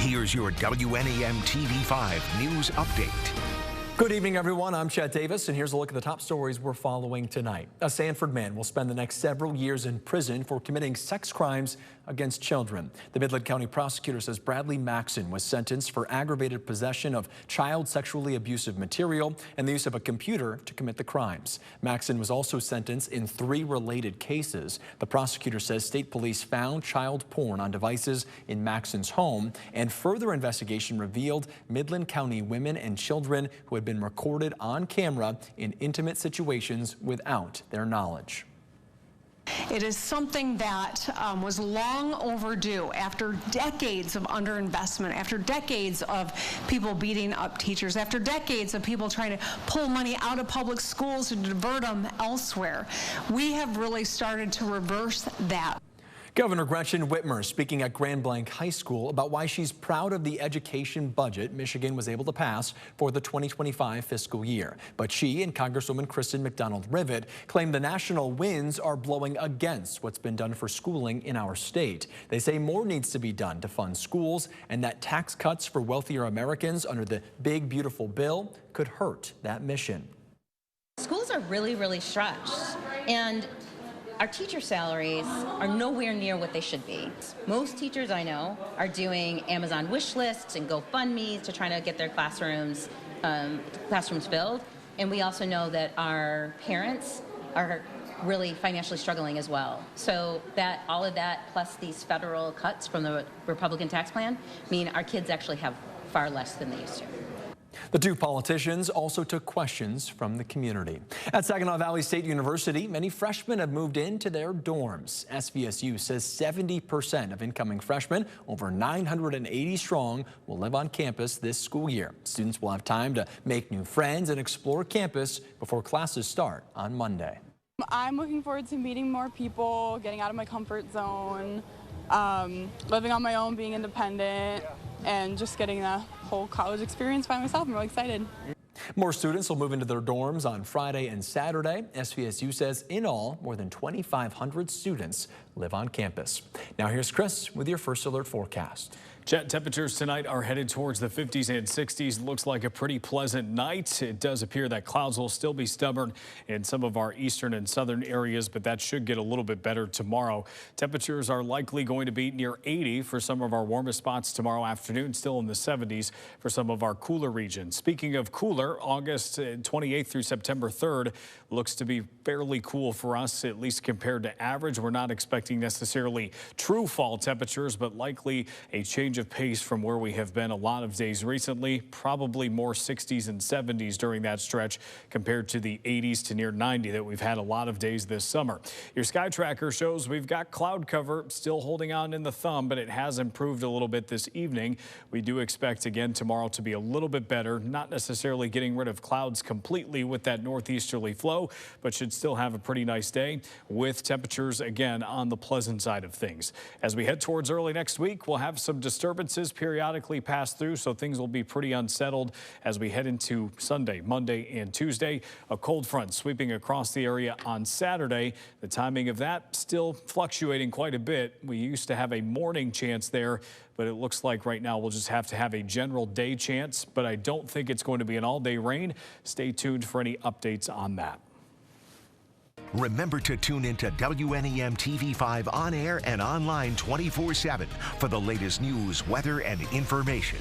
Here's your WNEM TV5 News Update. Good evening, everyone. I'm Chet Davis, and here's a look at the top stories we're following tonight. A Sanford man will spend the next several years in prison for committing sex crimes against children. The Midland County prosecutor says Bradley Maxson was sentenced for aggravated possession of child sexually abusive material and the use of a computer to commit the crimes. Maxson was also sentenced in 3 related cases. The prosecutor says state police found child porn on devices in Maxson's home, and further investigation revealed Midland County women and children who had been recorded on camera in intimate situations without their knowledge. It is something that was long overdue after decades of underinvestment, after decades of people beating up teachers, after decades of people trying to pull money out of public schools to divert them elsewhere. We have really started to reverse that. Governor Gretchen Whitmer speaking at Grand Blanc High School about why she's proud of the education budget Michigan was able to pass for the 2025 fiscal year. But she and Congresswoman Kristen McDonald-Rivet claim the national winds are blowing against what's been done for schooling in our state. They say more needs to be done to fund schools, and that tax cuts for wealthier Americans under the Big Beautiful Bill could hurt that mission. Schools are really stretched, and our teacher salaries are nowhere near what they should be. Most teachers I know are doing Amazon wish lists and GoFundMes to try to get their classrooms filled. And we also know that our parents are really financially struggling as well. So that all of that plus these federal cuts from the Republican tax plan mean our kids actually have far less than they used to. The 2 politicians also took questions from the community. At Saginaw Valley State University, many freshmen have moved into their dorms. SVSU says 70% of incoming freshmen, over 980 strong, will live on campus this school year. Students will have time to make new friends and explore campus before classes start on Monday. I'm looking forward to meeting more people, getting out of my comfort zone, living on my own, being independent, and just getting the whole college experience by myself. I'm really excited. More students will move into their dorms on Friday and Saturday. SVSU says in all, more than 2,500 students live on campus. Now here's Chris with your First Alert forecast. Jet temperatures tonight are headed towards the 50s and 60s. Looks like a pretty pleasant night. It does appear that clouds will still be stubborn in some of our eastern and southern areas, but that should get a little bit better tomorrow. Temperatures are likely going to be near 80 for some of our warmest spots tomorrow afternoon, still in the 70s for some of our cooler regions. Speaking of cooler, August 28th through September 3rd looks to be fairly cool for us, at least compared to average. We're not expecting necessarily true fall temperatures, but likely a change of pace from where we have been a lot of days recently. Probably more 60s and 70s during that stretch compared to the 80s to near 90 that we've had a lot of days this summer. Your sky tracker shows we've got cloud cover still holding on in the thumb, but it has improved a little bit this evening. We do expect again tomorrow to be a little bit better, not necessarily getting rid of clouds completely with that northeasterly flow, but should still have a pretty nice day with temperatures again on the pleasant side of things. As we head towards early next week, we'll have some disturbances periodically pass through, so things will be pretty unsettled as we head into Sunday, Monday, and Tuesday. A cold front sweeping across the area on Saturday. The timing of that still fluctuating quite a bit. We used to have a morning chance there, but it looks like right now we'll just have to have a general day chance, but I don't think it's going to be an all-day rain. Stay tuned for any updates on that. Remember to tune into WNEM TV5 on air and online 24/7 for the latest news, weather, and information.